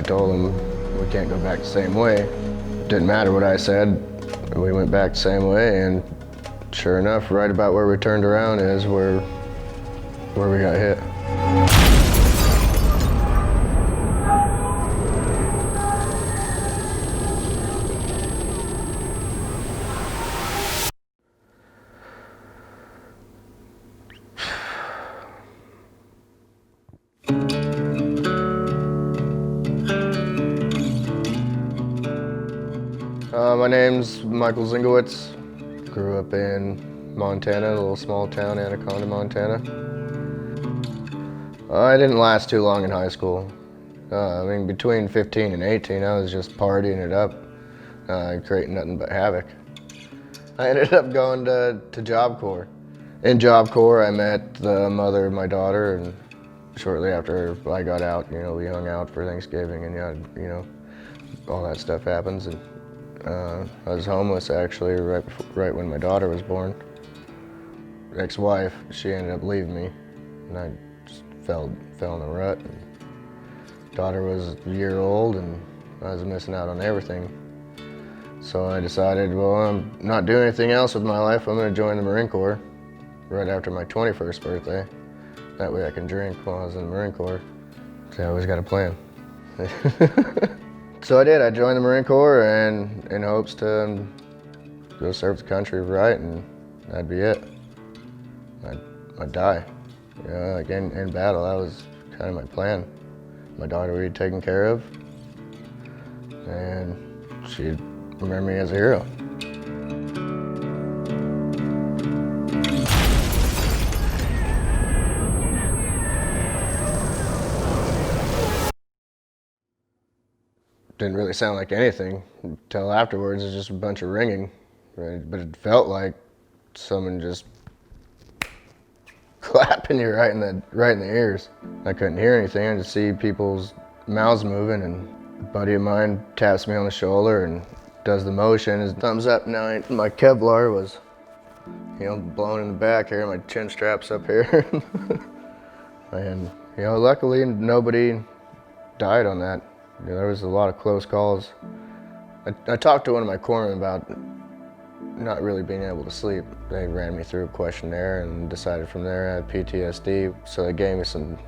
told him we can't go back the same way. Didn't matter what I said, we went back the same way, and sure enough, right about where we turned around is where we got hit. My name's Michael Zingelewicz. Grew up in Montana, a little small town, Anaconda, Montana. I didn't last too long in high school. Between 15 and 18, I was just partying it up, creating nothing but havoc. I ended up going to Job Corps. In Job Corps, I met the mother of my daughter, and shortly after I got out, we hung out for Thanksgiving, and all that stuff happens. And I was homeless actually right when my daughter was born. Ex-wife, she ended up leaving me, and I just fell in a rut. And daughter was a year old, and I was missing out on everything. So I decided, well, I'm not doing anything else with my life. I'm going to join the Marine Corps right after my 21st birthday. That way I can drink while I was in the Marine Corps. So I always got a plan. So I did. I joined the Marine Corps and in hopes to go serve the country right, and that'd be it. I'd die. Like in battle, that was kind of my plan. My daughter would be taken care of, and she'd remember me as a hero. Didn't really sound like anything until afterwards. It was just a bunch of ringing, right? But it felt like someone just clapping you right in the ears. I couldn't hear anything. I just see people's mouths moving, and a buddy of mine taps me on the shoulder and does the motion. His thumbs up. Now my Kevlar was, blown in the back here. My chin strap's up here, and luckily nobody died on that. There was a lot of close calls. I talked to one of my corpsmen about not really being able to sleep. They ran me through a questionnaire and decided from there I had PTSD. So they gave me some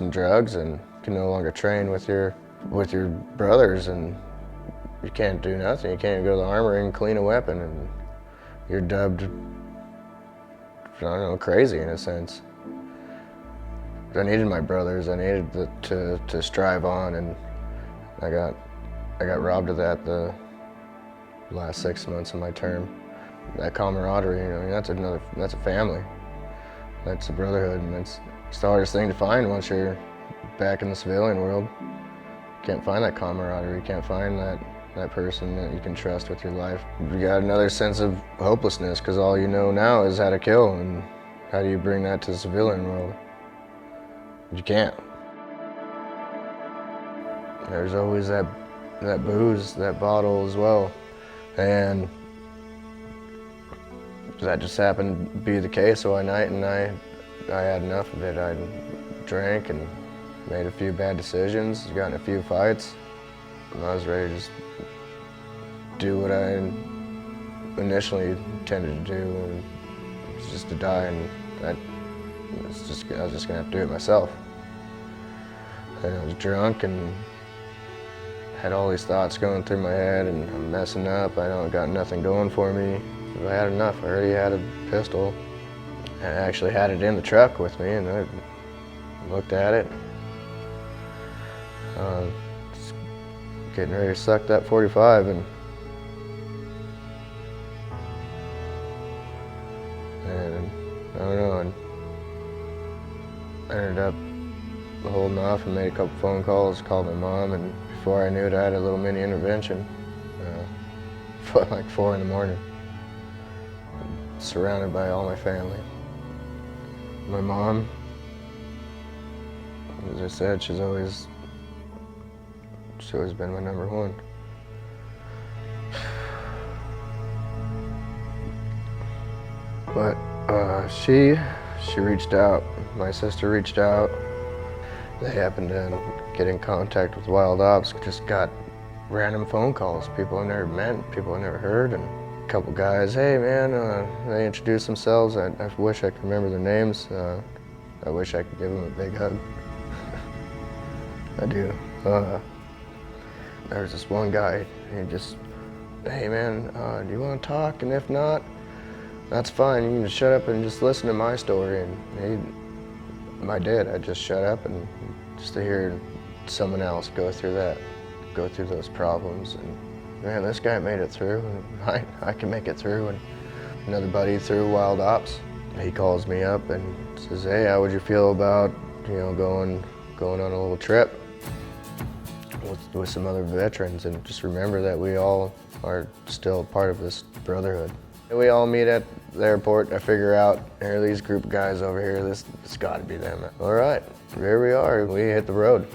drugs, and you can no longer train with your brothers, and you can't do nothing. You can't even go to the armory and clean a weapon, and you're dubbed, crazy in a sense. I needed my brothers. I needed to strive on, and I got robbed of that the last 6 months of my term. That camaraderie, that's a family. That's a brotherhood, and it's the hardest thing to find once you're back in the civilian world. You can't find that camaraderie. You can't find that person that you can trust with your life. You got another sense of hopelessness because all you know now is how to kill, and how do you bring that to the civilian world? You can't. There's always that booze, that bottle as well. And that just happened to be the case one night, and I had enough of it. I drank and made a few bad decisions, got in a few fights, and I was ready to just do what I initially intended to do, and it was just to die, and I was just gonna have to do it myself. And I was drunk and had all these thoughts going through my head, and I'm messing up. I got nothing going for me. I had enough. I already had a pistol. I actually had it in the truck with me, and I looked at it. Just getting ready to suck that 45, and I don't know. I ended up holding off and made a couple phone calls, called my mom, and before I knew it, I had a little mini intervention, like 4 in the morning, surrounded by all my family. My mom, as I said, she's always been my number one. But she reached out. My sister reached out. They happened to get in contact with Wild Ops. Just got random phone calls, people I never met, people I never heard, and a couple guys, hey man, they introduced themselves. I wish I could remember their names. I wish I could give them a big hug. I do. There was this one guy, he just, hey man, do you want to talk? And if not, that's fine. You can just shut up and just listen to my story. And I did. I just shut up and just to hear someone else go through those problems. And man, this guy made it through, and I can make it through. And another buddy through Wild Ops, he calls me up and says, hey, how would you feel about, going on a little trip with some other veterans, and just remember that we all are still part of this brotherhood. And we all meet at the airport. I figure out, here are these group of guys over here, it's gotta be them. All right, here we are, we hit the road.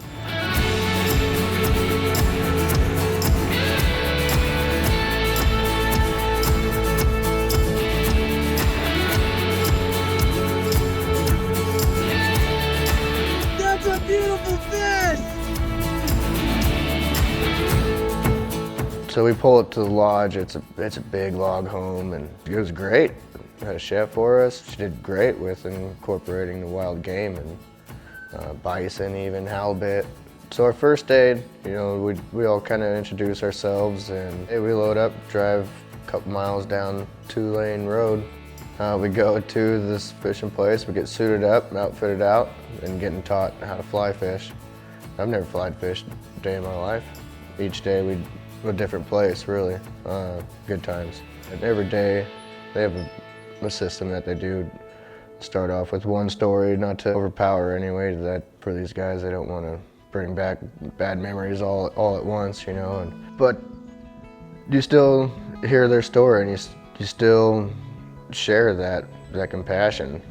That's a beautiful fish! So we pull up to the lodge. It's a big log home, and it was great. We had a chef for us. She did great with incorporating the wild game and bison, even halibut. So our first day, we all kind of introduce ourselves, and hey, we load up, drive a couple miles down 2-lane road. We go to this fishing place. We get suited up, outfitted out, and getting taught how to fly fish. I've never fly fished a day in my life. Each day we'd a different place, really. Good times. And every day they have a system that they do start off with one story, not to overpower anyway, that for these guys, they don't want to bring back bad memories all at once, but you still hear their story, and you still share that compassion.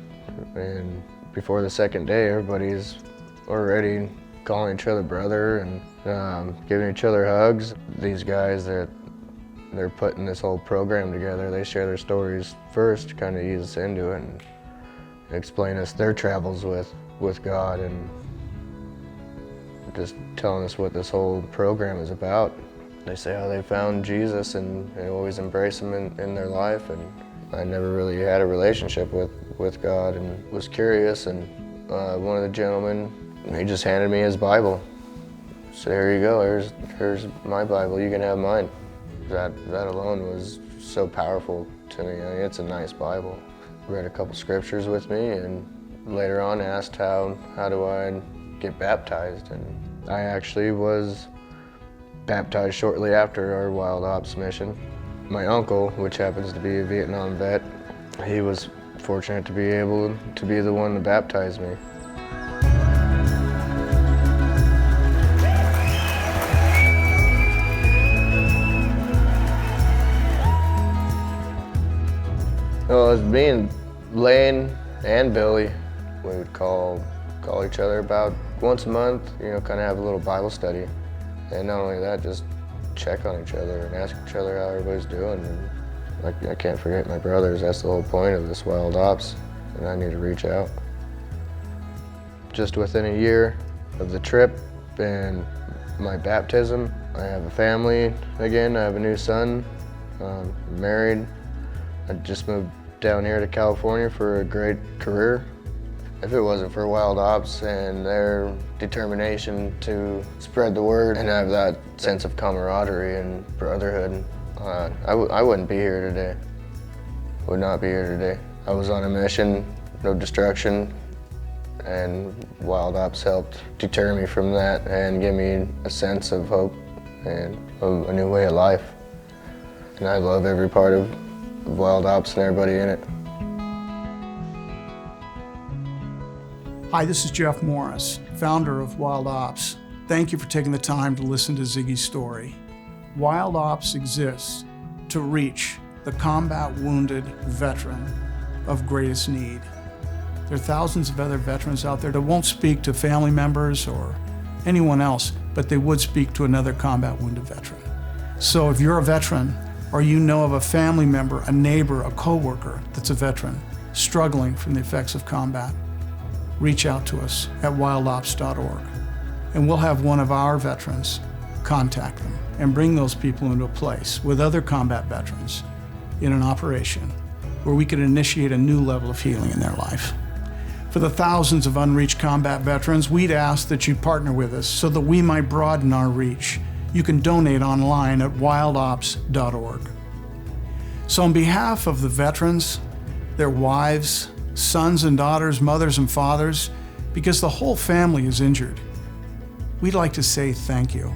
And before the second day, everybody's already calling each other brother and giving each other hugs. These guys, they're putting this whole program together. They share their stories first to kind of ease us into it and explain us their travels with God, and just telling us what this whole program is about. They say how they found Jesus and they always embrace him in their life. And I never really had a relationship with God and was curious, and one of the gentlemen, he just handed me his Bible. So here you go, here's my Bible, you can have mine. That alone was so powerful to me. It's a nice Bible. Read a couple scriptures with me, and later on asked how do I get baptized. And I actually was baptized shortly after our Wild Ops mission. My uncle, which happens to be a Vietnam vet, he was fortunate to be able to be the one to baptize me. Well, it was me and Lane and Billy. We would call each other about once a month, kind of have a little Bible study. And not only that, just check on each other and ask each other how everybody's doing. And I can't forget my brothers. That's the whole point of this Wild Ops, and I need to reach out. Just within a year of the trip and my baptism, I have a family again. I have a new son, I'm married. I just moved down here to California for a great career. If it wasn't for Wild Ops and their determination to spread the word and have that sense of camaraderie and brotherhood, I wouldn't be here today. Would not be here today. I was on a mission, no destruction, and Wild Ops helped deter me from that and give me a sense of hope and a new way of life. And I love every part of Wild Ops and everybody in it. Hi, this is Jeff Morris, founder of Wild Ops. Thank you for taking the time to listen to Ziggy's story. Wild Ops exists to reach the combat wounded veteran of greatest need. There are thousands of other veterans out there that won't speak to family members or anyone else, but they would speak to another combat wounded veteran. So if you're a veteran, or you know of a family member, a neighbor, a coworker that's a veteran struggling from the effects of combat, reach out to us at wildops.org. and we'll have one of our veterans contact them and bring those people into a place with other combat veterans in an operation where we can initiate a new level of healing in their life. For the thousands of unreached combat veterans, we'd ask that you partner with us so that we might broaden our reach. You can donate online at wildops.org. So on behalf of the veterans, their wives, sons and daughters, mothers and fathers, because the whole family is injured, we'd like to say thank you.